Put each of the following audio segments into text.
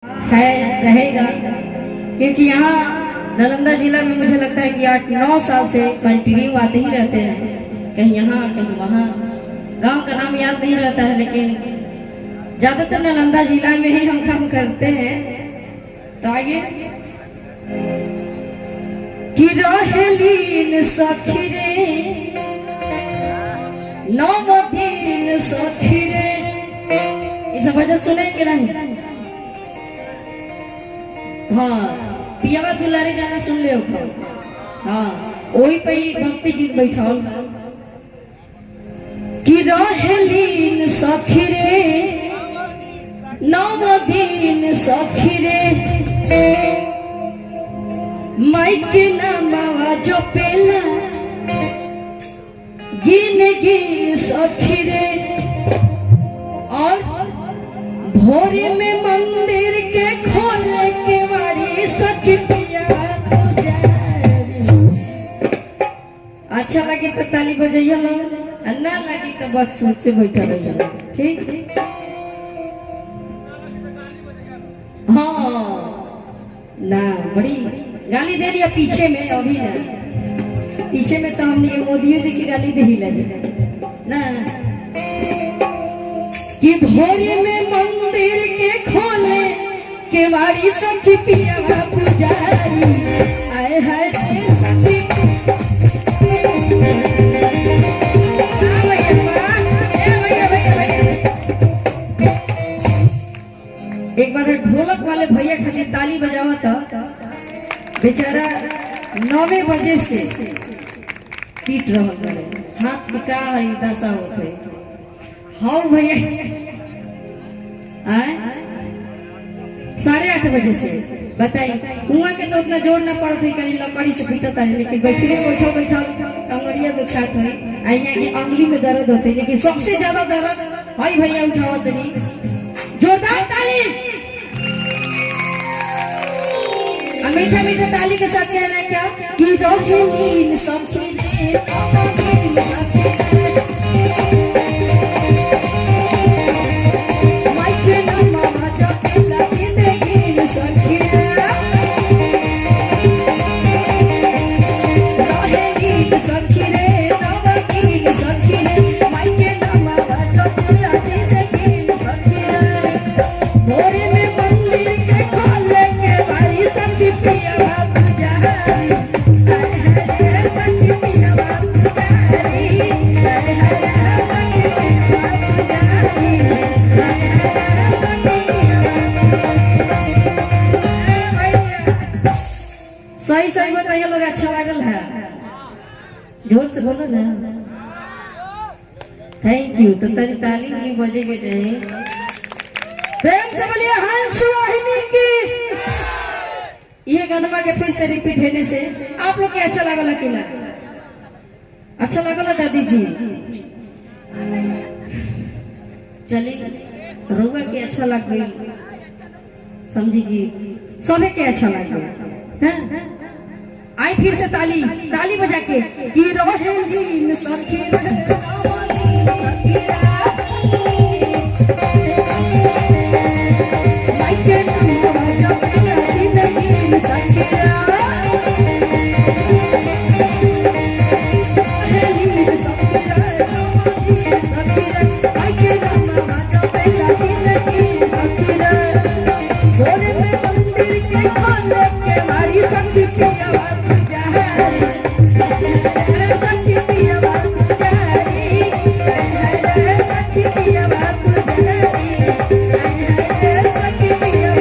है रहेगा, क्योंकि यहाँ नालंदा जिला में मुझे लगता है कि 8-9 साल से कंटिन्यू आते ही रहते हैं, कहीं यहाँ कहीं वहाँ। गांव का नाम याद नहीं रहता है, लेकिन ज्यादातर नालंदा जिला में ही हम काम करते हैं। तो आगे कि रहेलीन सखी रे नौ दिन सखी रे, ये सब भजन सुनेंगे नहीं? हाँ, पियावा दुलारे गाना सुन ले। हाँ, वही पे ही भक्ति गीत बैठाओ कि रहेलीन सखी रे नौ दिन सखी रे, माइके नामावा जो पेला गिन गिन सखी रे, और भोरे में मंदिर के खोले के वाड़ी सखी पिया। अच्छा लगे तो ताली बजाइए, ना लगी तो बस सोच से बैठा रहिए। ठीक? हाँ ना, बड़ी गाली दे रही है पीछे में, अभी ना पीछे में तो हमने मोदी जी की गाली दे ही ना, कि भोरे में मंदिर के खोले के वारी सखी पिया पुजारी। आए हाय सखी एक बार ढोलक वाले भैया खातिर ताली बजावा था, बेचारा 9 बजे से पीट रहा है, हाथ में का है दशा होते। हाँ भैया 8:30 बजे से बताइए, हुआ के तो उतना जोर ना पड़त है, कहीं लकड़ी से पीटता है, लेकिन बैठे बैठा टंगड़िया दुखात है, यहाँ की अंगली में दर्द होते, लेकिन सबसे ज्यादा दर्द हाई भैया उठावत नहीं। जोरदार ताली, मीठा मीठा ताली के साथ कहना है क्या कि रहेलीन सखी रे सखी रे, माइके नामावा जो पेला गिन गिन सखी रे, रहेलीन सखी रे नौ दिन सखी रे, माइके नामावा जो पेला गिन गिन सखी रे, भोरे में मंदिर के खोले के बारी सखी पिया पुजारी। सही सही बताइए लोग, अच्छा लगल है? जोर से बोलो ना। Thank you. तो ताली ताली भी बजे के चाहिए। प्रेम से बोलिए हंस वाहिनी की। ये गाना के फिर से रिपीट होने से आप लोग के अच्छा लगा कि ना? अच्छा लगा दादी जी? चलिए रोगा के अच्छा लग गई, समझी कि सभी के अच्छा लग गया। आई फिर से ताली ताली बजा के कि रहेलीन सखी माइके नामावा जो पेला गिन गिन सखी रे, रहेलीन सखी रे नौ दिन सखी रे, माइके नामावा जो पेला गिन गिन सखी रे, भोरे में मंदिर के खोले के वारी सखी पिया पुजारी। सखी पिया पुजारी, सखी पिया पुजारी, सखी पिया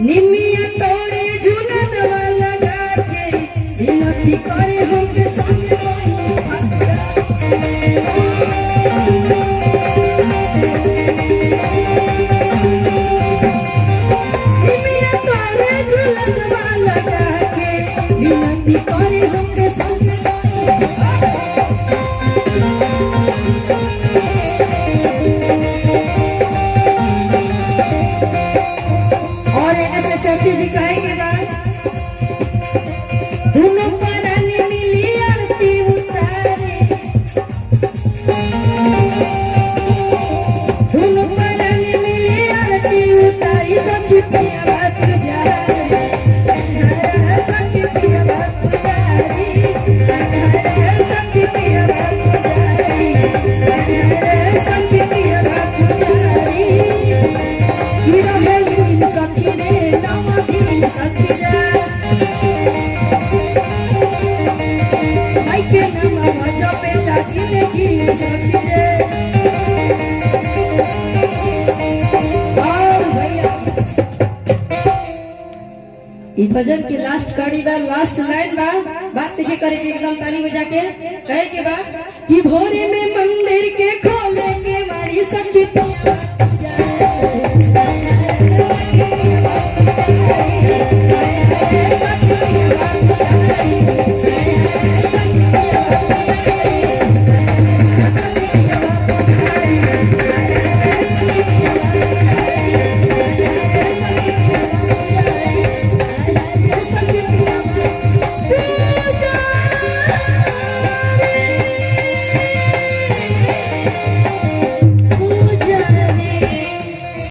निमिया तोड़े झूलन वाला गाके विनती करे हमके संग निमिया तोड़े लगवा लगा के विनती करे हमके संग और ऐसे चाची जी कहेंगे बात दोनों परानी मिली आरती उतारे दोनों परानी मिली आरती उतारी सखी पिया बात जारी सखी पिया बात जारी सखी पिया बात जारी सखी पिया बात जारी हीरा हेली सखी रे नमकी सखी रे के नमा भजो बेटा की सखी रे ई भजन की लास्ट कड़ी बा लास्ट लाइन बा बात देखे करे के एकदम ताली बजा के कहे के बा कि भोरे में मंदिर के खोलेंगे मारी सखी